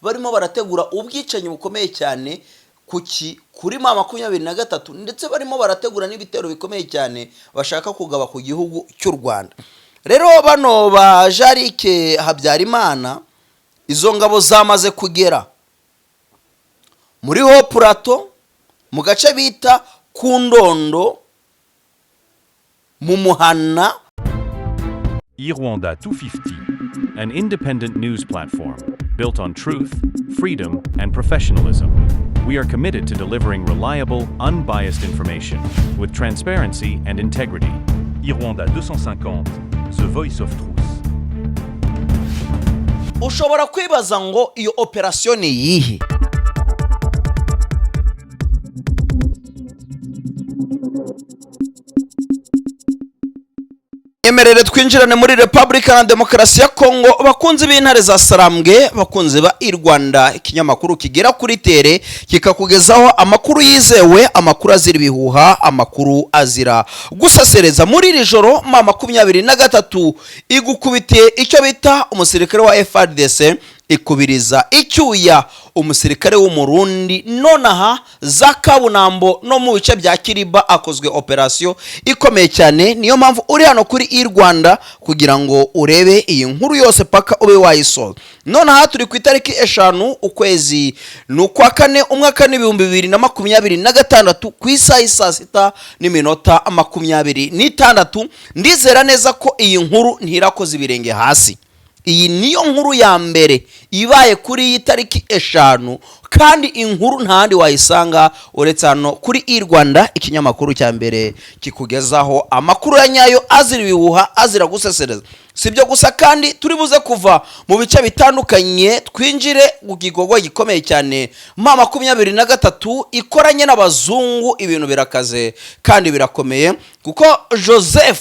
barimo barategura ubwicanyi bukomeye cyane kuri mama 23 ndetse barimo barategura n'ibitero bikomeye cyane bashaka kugaba ku gihugu cy'u Rwanda. Rero bano ba Jarike Habyarimana izo ngabo zamaze kugera muri ho Plateau mu gace bita Kundondo mu Muhana. Irwanda 250, an independent news platform built on truth, freedom, and professionalism. We are committed to delivering reliable, unbiased information with transparency and integrity. Irwanda 250, the voice of truth. Ushobora kwibaza ngo iyo operation ni yihe? Emerere twinjirane muri Republika na Demokarasi ya Kongo. Bakunzi b'intare za Sarambwe, bakunzi ba Irwanda, ikinyamakuru kigera kuri tere kikakugezaho amakuru yizewe, amakuru azira bihuha, amakuru azira gusasereza. Muri iri joro mama 23 igukubitiye icyo bita umusirikare wa FARDC ikubiriza icyuya umusirikare w'umurundi nonaha za Kabunambo no mu bice bya Kiriba akozwe operation ikomeye cyane. Niyo mpamvu uri hano kuri Irwanda kugira ngo urebe iyi nkuru yose paka ube wayisoza. Nonaha turi ku itariki 5 ukwezi n'ukwa 4 umwaka 2026 ku isaha 6:26. Ndizera neza ko iyi nkuru ntirakoze ibirenge hasi. Iyi niyo nkuru ya mbere ibaye kuri iyi tariki 5 kandi inkuru ntandi wayisanga uretse hano kuri Irwanda, ikinyamakuru cya mbere kikugezaho amakuru ya nyayo azira bihuha, azira gusesereza. Sibyo gusa kandi turi buze kuva mu bice bitandukanye twinjire ku gikorwa gikomeye cyane mama 23 ikoranye n'abazungu. Ibintu birakaze kandi birakomeye kuko Joseph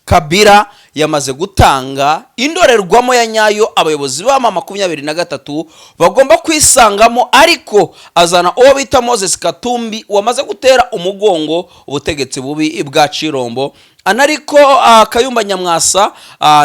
Kabila yamaze gutanga indorerwamo ya nyayo abayobozi ba mama 23 bagomba kwisangamo, ariko azana uwo bita Moses Katumbi wamaze gutera umugongo ubutegetsi bubi bwa Chirombo, anariko Kayumba Nyamwasa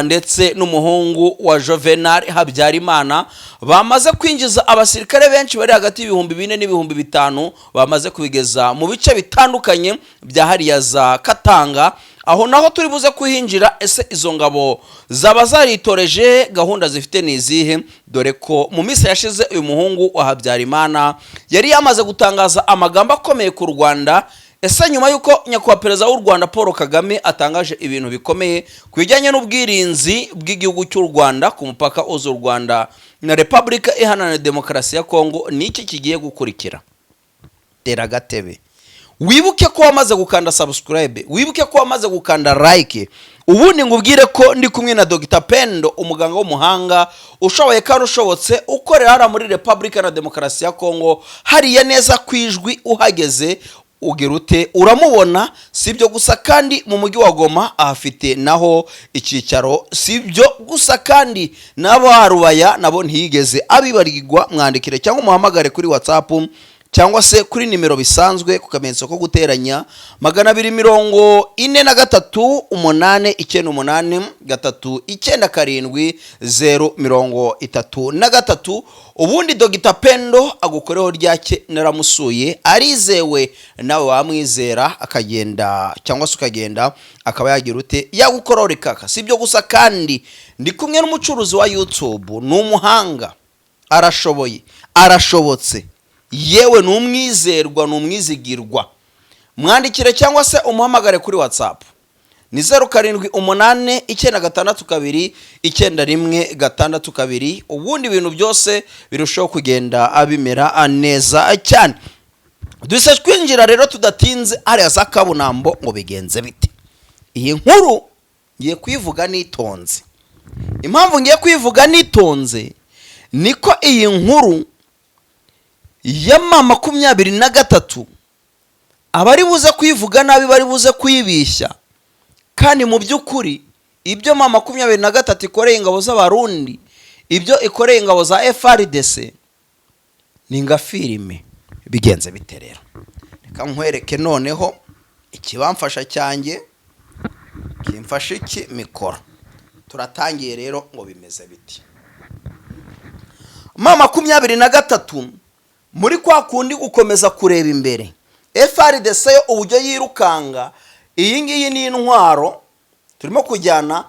ndetse n'umuhungu wa Juvenal Habyarimana bamaze kwinjiza abasirikare benshi bari hagati y'ibihumbi 4 n'ibihumbi 5 bamaze kubigeza mu bice bitandukanye bya hariya za Katanga. Aho naho turi buze kuhinjira. Ese izo ngabo zaba zaritoreje gahunda zifite nizihe? Dore ko mu minsi yashize uyu muhungu wa Habyarimana yari yamaze gutangaza amagambo akomeye ku Rwanda. Ese nyuma yuko nyakubahwa perezida w'u Rwanda Paul Kagame atangaje ibintu bikomeye ku bijyanye n'ubwirinzi bw'igihugu cy'u Rwanda ku mupaka uza u Rwanda na Republika Iharanira Demokarasi ya Kongo, niki kigiye gukurikira? Tera gatebe, wibuke ko wamaze gukanda subscribe, wibuke ko wamaze gukanda like. Ubundi ngubwire ko ndi kumwe na Dr. Pendo, umuganga w'umuhanga ushoboye kandi ushobotse ukorera hara muri Republika na Demokarasi ya Kongo. Hariya neza kwijwi uhageze ugerute uramubona. Sibyo gusa kandi mu mujyi wa Goma ahafite naho ikicaro. Sibyo gusa kandi nabo harubaya nabo ntiyigeze abibarigwa. Mwandikire cyangwa muhamagare kuri WhatsApp cyangwa se kuri nimero bisanzwe ku kamenyetso ko guteranya 243 ubundi Dr. Pendo agukoreho ryake naramusuye, arizewe nawe wamwizera akagenda cyangwa se ukagenda akaba yagira ute yagukorora kaka. Sibyo gusa kandi ndi kumwe n'umucuruzi wa YouTube, n'umuhanga, arashoboye, arashobotse, yewe n'umwizerwa, n'umwizigirwa. Mwandikire cyangwa se umuhamagare kuri WhatsApp ni 0788962962. ubundi ibintu byose birushaho kugenda abimera neza cyane. Duse twinjira rero tudatinze ari za Kabunambo ngo bigenze bite. Iyi nkuru ngiye kwivuga nitonze. Impamvu ngiye kwivuga nitonze niko iyi nkuru ya mama 23 abari buze kwivuga nabi bari buze kuyibishya, kandi mu by'ukuri ibyo mama 23 ikoreye ingabo z'abarundi, ibyo ikoreye ingabo za FARDC ni nga filime. Bigenze bite rero? Reka nkwereke noneho ikibamfasha cyanjye kimfasha iki mikoro. Turatangiye rero ngo bimeze biti. M23 muri kwa kundi gukomeza kureba imbere, FARDC yo uburyo yirukanga, iyi ngiyi ni intwaro turimo kujyana.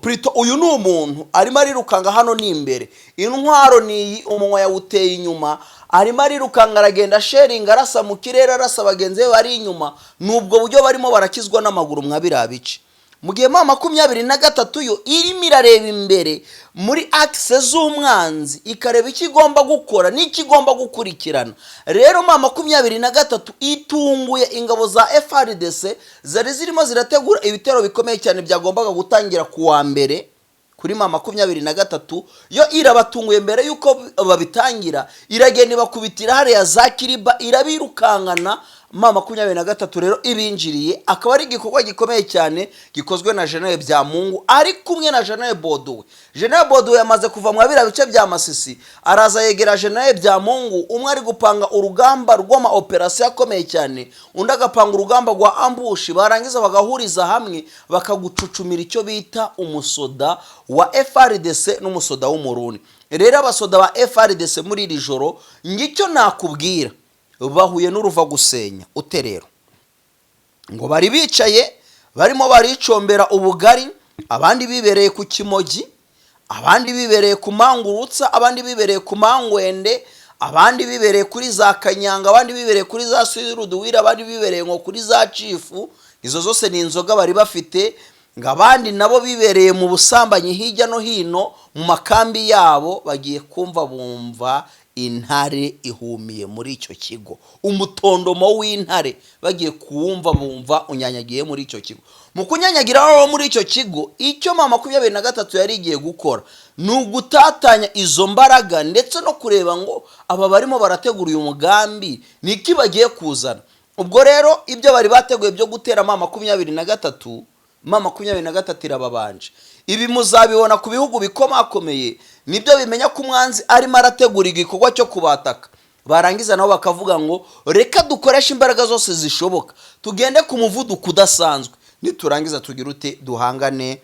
Prito uyu ni umuntu arimo arirukanga hano ni imbere, intwaro ni umunwa yawuteye inyuma, arimo arirukanga aragenda sharing arasa mu kirere arasa bagenzi be bari inyuma. Nubwo buryo barimo barakizwa n'amaguru mwabirabice. Mu gihe M23 yo irimo irareba imbere muri axe z'umwanzi, ikareba ikigomba gukora n'ikigomba gukurikirana. Rero M23 itunguye ingabo za FARDC zari zirimo zirategura ibitero bikomeye cyane byagombaga gutangira kuwa mbere kuri M23. Yo irabatunguye mbere yuko babitangira, iragenda bakubitira hariya za Kiriba, irabirukangana. M23 rero ibinjiriye, akaba ari igikorwa gikomeye cyane gikozwe na General Byamungu ari kumwe na General Bodowe. General Bodowe yamaze kuva mu abira bice bya Masisi, araza yegera General Byamungu, umwe ari gupanga urugamba rw'ama operation akomeye cyane, undi agapanga urugamba rwa ambushi. Barangiza bagahuriza hamwe bakagucucumira icyo bita umusoda wa FARDC n'umusoda w'umurundi. Rero abasoda ba FARDC muri iri joro ngicyo nakubwira, bahuye n'uruva gusenya uterero, ngo bari bicaye barimo baricombera ubugari, abandi bibereye ku Kimogi, abandi bibereye ku Mangurutsa, abandi bibereye ku Mangwende, abandi bibereye kuri za Kanyanga, abandi bibereye kuri za Siruduwira, abandi bibereye ngo kuri za Chifu. Izo zose ni inzoga bari bafite, ngabandi nabo bibereye mu busambanyi hirya no hino mu makambi yabo. Bagiye kumva bumva intare ihumiye muri icyo kigo, umutondomo w'intare bagiye kuwumva bumva unyanyagiye muri icyo kigo. Mu kunyanyagira rero muri icyo kigo, icyo M23 yari igiye gukora ni ugutatanya izo mbaraga ndetse no kureba ngo aba barimo barategura uyu mugambi niki bagiye kuzana. Ubwo rero ibyo bari bateguye byo gutera M23 irababanje. Ibi muzabibona ku bihugu bikomakomeye, nibyo bimenya ko umwanzi arimo arategura igikorwa cyo kubataka. Barangiza nabo bakavuga ngo reka dukoreshe imbaraga zose zishoboka, tugende ku muvuduko udasanzwe, niturangiza tugira ute duhangane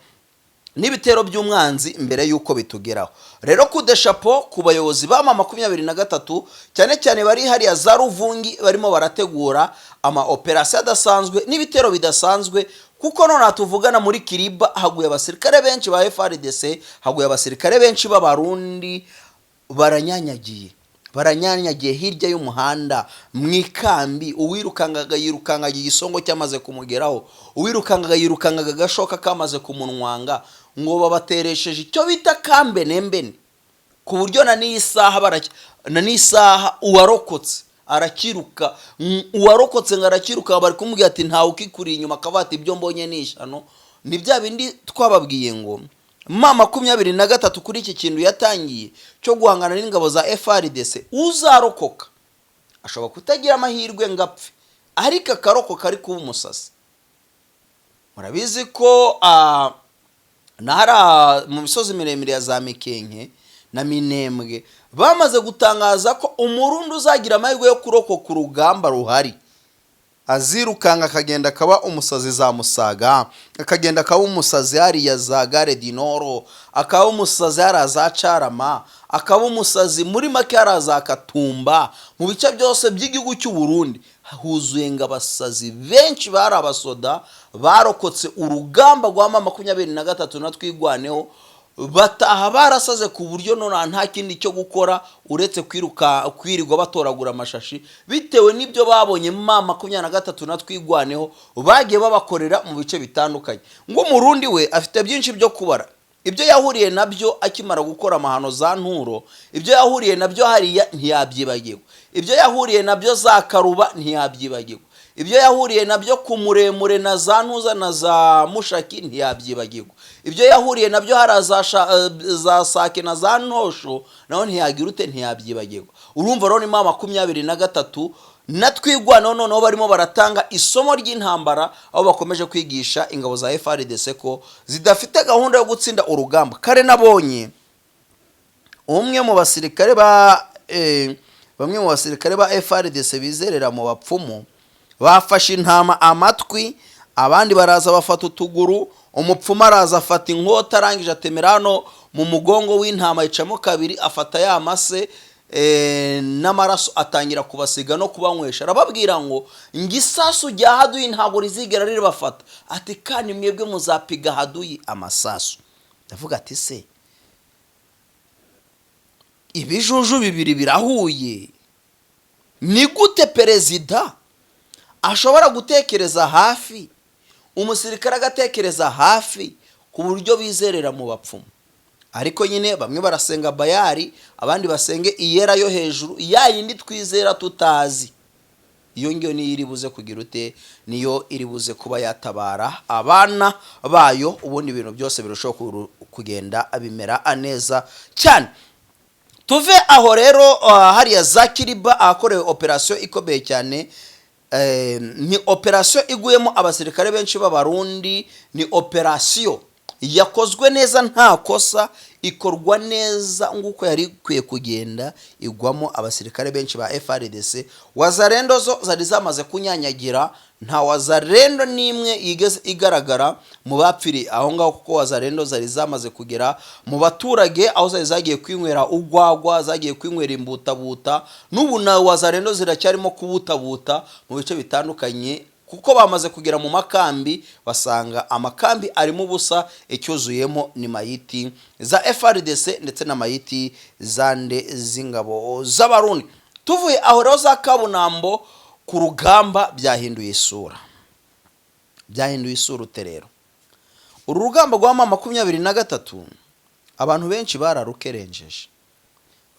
n'ibitero by'umwanzi mbere yuko bitugeraho. Rero kudeshapo ku bayobozi ba M23 cyane cyane bari hariya za Ruvungi, barimo barategura ama operation adasanzwe n'ibitero bidasanzwe, kuko none atuvugana muri Kiriba haguye abasirikare benshi ba FARDC, haguye abasirikare benshi b'abarundi, baranyanyagiye hirya y'umuhanda mwikambi. Uwirukangaga yirukangaga igisongo cyamaze kumugeraho, uwirukangaga yirukangaga gashoka kamaze kumunwanga, ngo babateresheje icyo bita kambe nembene, ku buryo na n'isaha uwarokotse arakiruka, uwarokotse ngarakiruka, bari kumubwira ati ntawe ukikuri inyuma, akavata ibyo mbonye nishano. Ni bya bindi twababwiye ngo M23 kuri iki kintu yatangiye cyo guhangana n'ingabo za FARDC, uzarokoka ashobora kutagira amahirwe ngapfe, ariko akarokoka ari kuba umusasi. Murabizi ko nahara mu misozi miremire ya za Mikenke na Minembwe bamaze gutangaza ko umurundi uzagira amahirwe yo kurokoka urugamba ruhari, azirukanga akagenda akaba umusazi za Musaga, akagenda akaba umusazi hariya za Gare du Nord, akaba umusazi hariya za Carama, akaba umusazi muri make hariya za Katumba. Mu bice byose by'igihugu cy'u Burundi huzuye ngabasazi benshi bari abasoda barokotse urugamba rwa M23 na twigwaneho, bataha barasaze ku buryo none nta kindi cyo gukora uretse kwirirwa batoragura amashashi, bitewe n'ibyo babonye M23 na twigwaneho bagiye babakorera mu bice bitandukanye. Ngo Murundi we afite byinshi byo kubara, ibyo yahuriye nabyo akimara gukora amahano za Nturo, ibyo yahuriye nabyo hariya ntiyabyibagirwa, ibyo yahuriye nabyo za Karuba ntiyabyibagirwa, ibyo yahuriye nabyo ku Muremure na za Ntuza na za Mushaki ntiyabyibagirwa, ibyo yahuriye nabyo za Sake na za Ntosho naho ntiyagira ute ntiyabyibagirwa. Urumva rero ni M23 na twigwana noneho barimo baratanga isomo ry'intambara, aho bakomeje kwigisha ingabo za FARDC ko zidafite gahunda yo gutsinda urugamba. Kare nabonye umwe mu basirikare bamwe mu basirikare ba FARDC bizerera mu bapfumu bafashe intama amatwi, abandi baraza bafata utuguru, umupfumu araza afata inkota arangije atemera hano mu mugongo w'intama yicamo kabiri, afata ya mase n'amaraso atangira kubasiga no kubanywesha. Arababwira ngo ngisasu rya haduyi ntabwo rizigera riribafata, ati kandi mwebwe muzapiga haduyi amasasu. Ndavuga ati se ibijuju bibiri birahuye, ni gute perezida ashobora gutekereza hafi, umusirikare agatekereza hafi, ku buryo bizerera mu bapfumu? Ariko nyine bamwe barasenga Bayali, abandi basenge iyera yo hejuru, ya yindi twizera tutazi. Iyo ngiyo niyo iri buze kugira ute, niyo iri buze kuba yatabara abana bayo, ubundi ibintu byose birushaho kugenda bimera neza cyane. Tuve aho rero hariya za Kiriba ahakorewe operasiyo ikomeye cyane. Ni operasiyo iguyemo abasirikare benshi b'abarundi, ni operasiyo yakozwe neza nta kosa, ikorwa neza nguko yari ikwiye kugenda, igwamo abasirikare benshi ba FARDC. Wazalendo zo zari zamaze kunyanyagira, nta wazalendo nimwe yigeze igaragara mu bapfiri aho ngaho, kuko wazalendo zari zamaze kugera mu baturage, aho zari zagiye kwinywera ugwagwa, zagiye kwinywera imbutabuta. N'ubu na wazalendo ziracyarimo kubutabuta mu bice bitandukanye, kuko bamaze kugera mu makambi, basanga amakambi arimo ubusa, icyuzuyemo ni mayiti za FARDC ndetse na mayiti zande z'ingabo z'abarundi. Tuvuye aho rero za Kabunambo ku rugamba byahinduye isura, byahinduye isura uterero. Uru rugamba rwa 23 abantu benshi bararukerenjeje,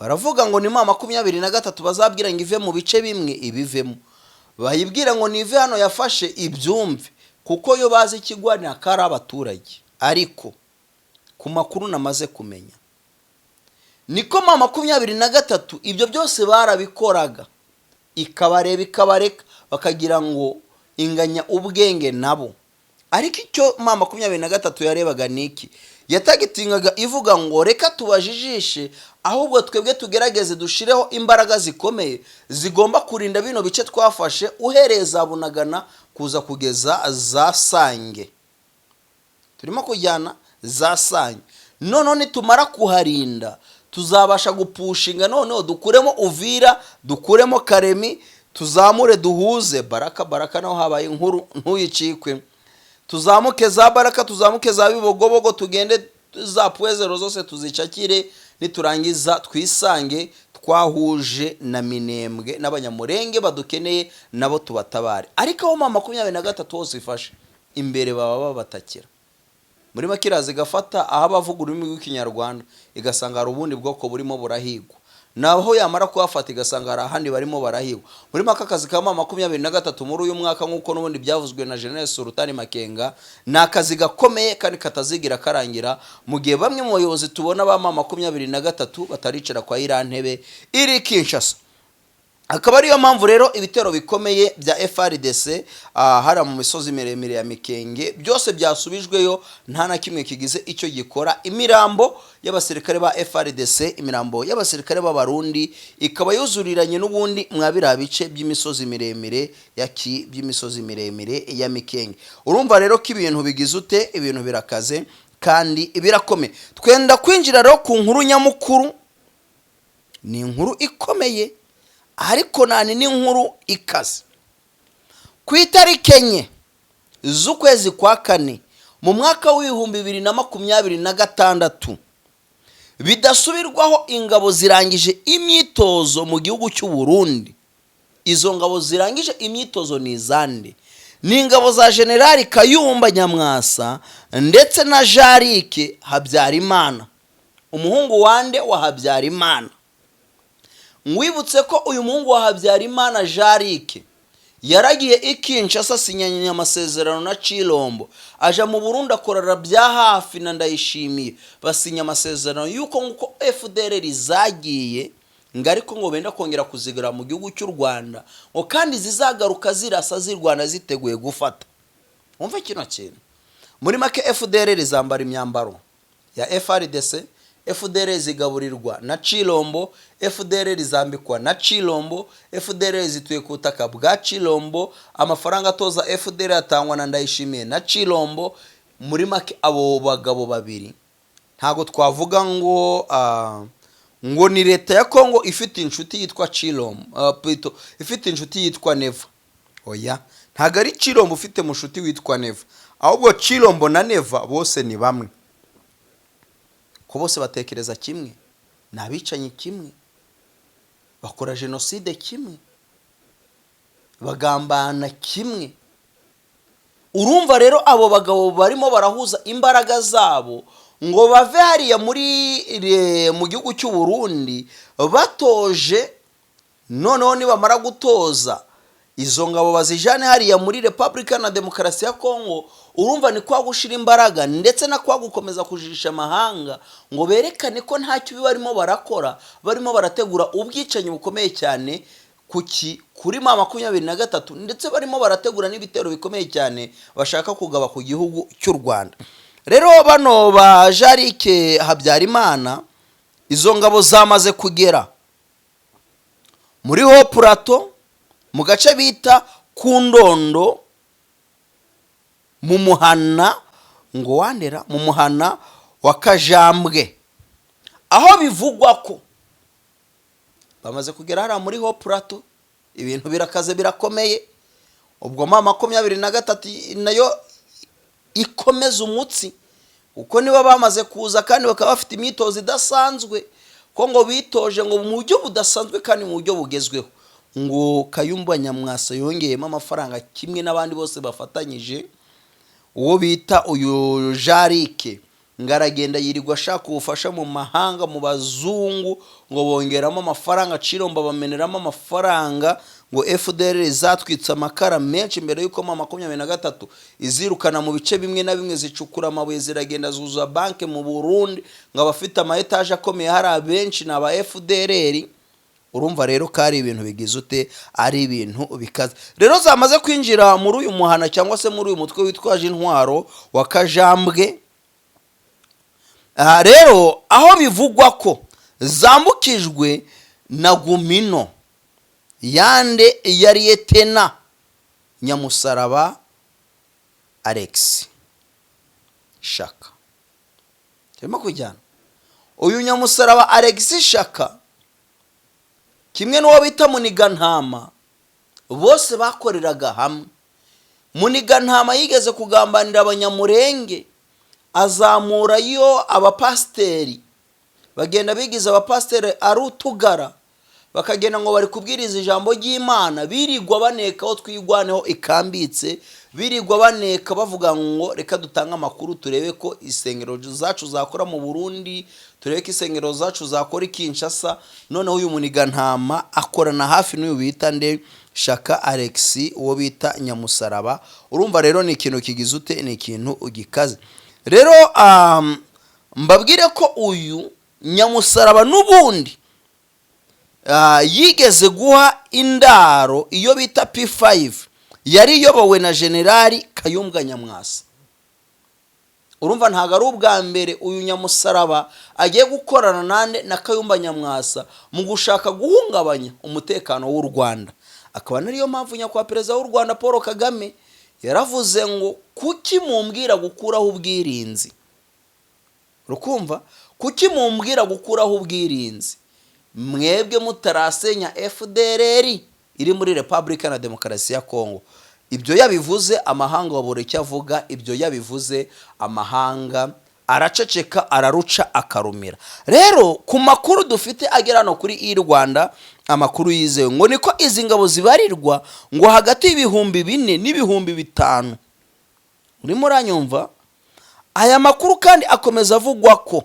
baravuga ngo ni 23 bazabwira ngo ive mu bice bimwe ibivemo, bayibwira ngo nive hano yafashe ibyumve, kuko yo bazi ikigwanira kari abaturage. Ariko ku makuru namaze kumenya, niko 23 ibyo byose barabikoraga, ikabareba ikabareka, bakagira ngo inganya ubwenge nabo. Ariko icyo 23 yarebaga niki, yatagitingaga ivuga ngo reka tubajijishe, ahubwo twebwe tugerageze dushireho imbaraga zikomeye zigomba kurinda bino bice twafashe, uhereza Bunagana kuza kugeza za Sange. Turimo kujyana za Sange, none tumara kuharinda tuzabasha gupushinga, noneho dukuremo Uvira, dukuremo Karemi, tuzamure duhuze Baraka naho habaye inkuru ntuyicikwe, tuzamuke za Baraka, tuzamuke za Bibogobogo, tugende za Pwezero zose tuzicakire, niturangiza twisange twahuje na Minembwe n'Abanyamurenge badukeneye nabo tubatabare. Ariko aho 23 hose ifashe imbere baba babatakira, muri makirazi gafata aho bavuga ururimi rw'ikinyarwanda, igasanga hari ubundi bwoko burimo burahigwa, naho yamara kuhafata igasanga hari ahandi barimo barahigwa. Muri makakazi ka 23 muri uyu mwaka, nk'uko n'ubundi byavuzwe na General Sultani Makenga, ni akazi gakomeye kandi katazigira karangira, mu gihe bamwe mu bayobozi tubona ba 23 bataricara kwa irantebe iri Kinshasa. Akaba ariyo mpamvu rero ibitero bikomeye bya FARDC hara mu misozi miremire ya Mikenge byose byasubijweyo, nta na kimwe kigize icyo gikora. Imirambo y'abasirikare ba FARDC, imirambo y'abasirikare b'abarundi ikaba yuzuriranye n'ubundi mwabira bice by'imisozi miremire by'imisozi miremire ya Mikenge. Urumva rero ko ibintu bigize ute, ibintu birakaze kandi birakome. Twenda kwinjira rero ku nkuru nyamukuru, ni inkuru ikomeye ariko nani ni inkuru ikaze. Ku itariki 4 z'ukwezi kwa 4 mu mwaka w'2026 bidasubirwaho ingabo zirangije imyitozo mu gihugu cy'u Burundi. Izo ngabo zirangije imyitozo ni zande, ni ingabo za General Kayumba Nyamwasa ndetse na Jarike Habyarimana, umuhungu wande wa Habyarimana. Mwibutse ko uyu muhungu wa Habyarimana Jarike yaragiye ikinshasa sinyanya amasezerano na Chilombo, aja mu Burundi akorera bya hafi na Ndayishimiye, basinya amasezerano yuko nguko FDLR zagiye ngariko ngo benda kongera kuzigara mu gihugu cy'u Rwanda, ngo kandi zizagaruka zirasa z'i Rwanda ziteguye gufata. Umva kino kintu, muri make FDLR zambara imyambaro ya FARDC, FDLR zigaburirwa na Chilombo, FDLR zambikwa na Chilombo, FDLR zituye ku butaka bwa Chilombo, amafaranga atoza FDLR atangwa na Ndayishimiye na Chilombo. Muri make abo bagabo babiri ntago twavuga ngo ngo ni leta ya Kongo ifite inshuti yitwa Chilombo, ifite inshuti yitwa Neva. Oya, ntago ari Chilombo ufite mushuti witwa Neva, ahubwo Chilombo na Neva bose ni bamwe, ko bose batekereza kimwe, nabicanyi kimwe, bakora genocide kimwe, bagambana kimwe. Urumva rero abo bagabo barimo barahuza imbaraga zabo ngo bave hariya mu gihugu cy'u Burundi batoje, noneho nibamara gutoza izo ngabo bazijane hariya muri Republika na Demokarasi ya Kongo. Urumva ni kwa gushira imbaraga ndetse na kwa gukomeza kujisha amahanga ngo berekane ko ntacyo barimo barakora, barimo barategura ubwicanyi bukomeye cyane kuri mama 23, ndetse barimo barategura n'ibitero bikomeye cyane bashaka kugaba ku gihugu cy'u Rwanda. Rero bano ba Jarike Habyarimana, izo ngabo zamaze kugera muri ho Plateau mu gace bita Kundondo, mu muhana ngo wandera, mu muhana wa Kajambwe, aho bivugwa ko bamaze kugera hara muri ho Plateau. Ibintu birakaze birakomeye. Ubwo mama 23 nayo ikomeza umutsi, uko niba bamaze kuza kandi bakaba bafite imyitozo idasanzwe, ko ngo bitoje ngo mu buryo budasanzwe kandi mu buryo bugezweho. Ngo Kayumba Nyamwasa yongeyemo amafaranga kimwe n'abandi bose bafatanyije. Uwo bita uyu Jarike ngaragenda yirirwa ashaka ubufasha mu mahanga, mu bazungu, ngo bongeramo amafaranga. Chilombo bameneramo amafaranga ngo FDR zatwitsa amakara menshi mbere yuko mama 23 izirukana mu bice bimwe na bimwe, zicukura amabuye ziragenda zuza banke mu Burundi, ngo abafite ama etage akomeye hari abenshi na ba FDR. Urumva rero kari ibintu bigize ute, ari ibintu bikaze. Rero zamaze kwinjira muri uyu muhana cyangwa se muri uyu mutwe witwaje intwaro wa Kajambwe. Rero aho bivugwa ko zambukijwe na Gumino yande yari Etena Nyamusaraba Alex Shaka. Turimo kujyana uyu Nyamusaraba Alex Shaka kimwe n'uwo bita Munigantama, bose bakoreraga hamwe. Munigantama yigeze kugambanira Abanyamurenge, azamura yo abapasteri, bagenda bigiza abapasteri ari utugara, bakagenda ngo bari kubwiriza ijambo ry'Imana, birigwa baneka aho twigwaneho ikambitse, birigwa baneka bavuga ngo reka dutanga amakuru turebe ko isengero zacu zakora mu Burundi, turebe ko isengero zacu zakora ikinshasa. Noneho uyu Munigantama akorana hafi n'uyu bita nde Shaka Alex, uwo bita Nyamusaraba. Urumva rero ni ikintu kigize ute, ni ikintu ugikaze. Rero mbabwire ko uyu Nyamusaraba n'ubundi yigeze guha indaro iyo bita P5, yari yobowe na Generali Kayumba Nyamwasa. Urumva ntago ari ubwa mbere uyu Nyamusaraba agiye gukorana nande na Kayumba Nyamwasa mu gushaka guhungabanya umutekano w'u Rwanda. Akaba nariyo mpamvu nyakwa perezida w'u Rwanda Paul Kagame yaravuze ngo kuki mumbwira gukuraho ubwirinzi. Rukumva, kuki mumbwira gukuraho ubwirinzi mwebwe mutarasenya FDLR iri muri Republika na Demokarasi ya Kongo. Ibyo yabivuze amahanga waboreke avuga, ibyo yabivuze amahanga araceceka, araruca akarumira. Rero ku makuru dufite agera no kuri i Rwanda, amakuru yizewe ngo niko izi ngabo zibarirwa ngo hagati y'ibihumbi 4 n'ibihumbi 5. Urimo uranyumva? Aya makuru kandi akomeza avugwa ko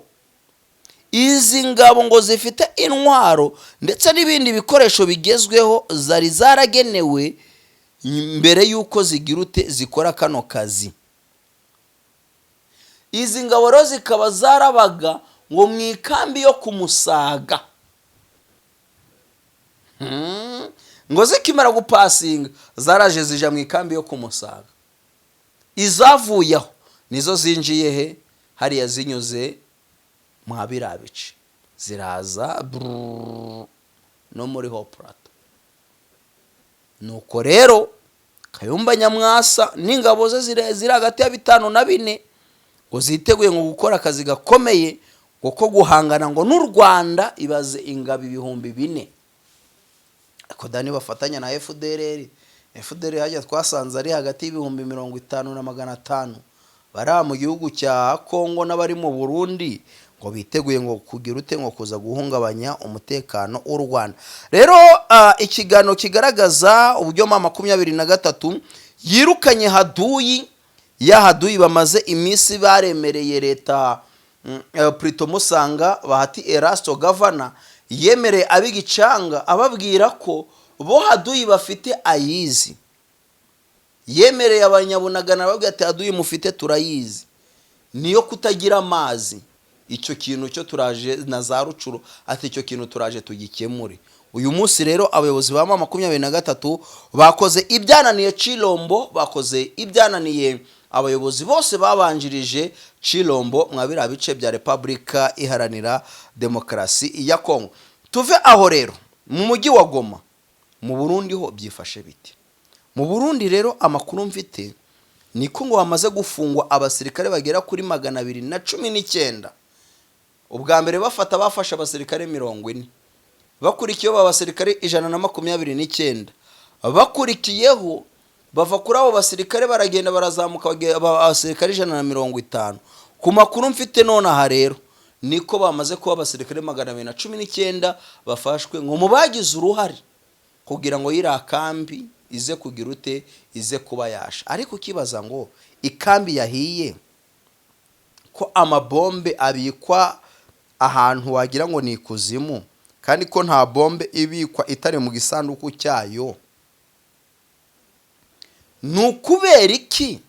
izi ngabo ngo zifite intwaro ndetse n'ibindi bikoresho bigezweho zari zaragenewe mbere yuko zigirute zikora kano kazi. Izi ngabo rero zikaba zarabaga ngo mwikambi yo kumusaga. Ngo zikimara gupasinga zaraje zija mwikambi yo kumusaga. Izavuyeho nizo zinjiye he hariya zinyuze mwabirabice, ziraza no muri ho Plateau. Nuko rero Kayumba Nyamwasa n'ingabo ze ziri hagati ya 5 na 4 ngo ziteguye ngo gukora akazi gakomeye kuko guhangana ngo n'u Rwanda ibaze ingabo 4,000 ariko dani bafatanya na FDLR hajya twasanze ari hagati y'ibihumbi 50 na 500 bara mu gihugu cya Kongo n'abari mu Burundi ngo biteguye ngo kugira ute ngo kuza guhungabanya umutekano w'u Rwanda. Rero ikigano kigaragaza uburyo 23 yirukanye haduyi bamaze iminsi baremereye leta Prito Musanga Bahati Erasto Governor yemereye abigicanga ababwira ko bo haduyi bafite ayizi, yemereye abanyabunagana babwira ati haduyi mufite turayizi, niyo kutagira amazi. Icyo kintu cyo turaje na za Rucuro ati icyo kintu turaje tugikemure. Uyu munsi rero abayobozi ba 23 bakoze ibyananiye Chilombo, bakoze ibyananiye abayobozi bose babanjirije Chilombo mwabira bice bya Republika Iharanira Demokarasi ya Kongo. Tuve aho rero mu mujyi wa Goma mu Burundi ho byifashe biti. Mu Burundi rero amakuru mfite niko ngo bamaze gufungwa abasirikare bagera kuri 219. Ubwa mbere bafasha abasirikare 40, bakurikiyeho abasirikare 129, bakurikiyeho bava kuri abo basirikare baragenda barazamuka abasirikare 150. Ku makuru mfite none aha rero niko bamaze kuba abasirikare 219 bafashwe ngo mubagize uruhare kugira ngo yirakambi ize kugira ute ize kuba yasha. Ariko kibaza ngo ikambi yahiye ko amabombe abikwa ahantu wagira ngo ni kuzimu kandi ko nta bombe ibikwa itare mu gisanduku cyayo, nukubera iki?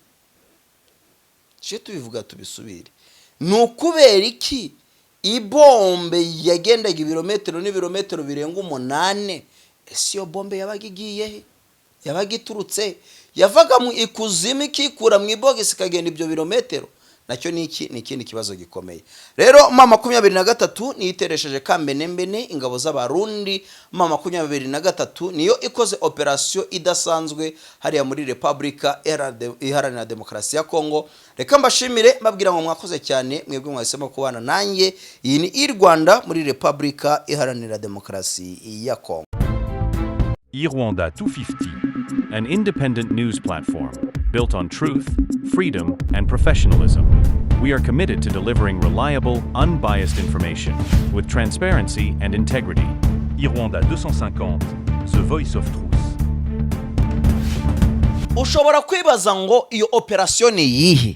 Je tubivuga tubisubire, nukubera iki ibombe yagendaga ibirometero n'ibirometero birenga 8? Ese yo bombe yabagigiye he? Yabagiturutse yavaga mu ikuzimu ikikura mu ibogisi kagenda ibyo birometero? Nacyo ni ikindi kibazo gikomeye. Rero 23 niyiteresheje kambenembene ingabo z'abarundi. 23 niyo ikoze operation idasanzwe hariya muri Republika Iharanira Demokarasi ya Kongo. Reka mbashimire mbabwira ngo mwakoze cyane mwebwe mwahisemo kubana nanjye. Iyi ni Rwanda muri Republika Iharanira Demokarasi ya Kongo. Rwanda 250, an independent news platform built on truth, freedom, and professionalism. We are committed to delivering reliable, unbiased information with transparency and integrity. Rwanda 250, the voice of truth. Ushobora kwibaza ngo iyo operation ni yihe?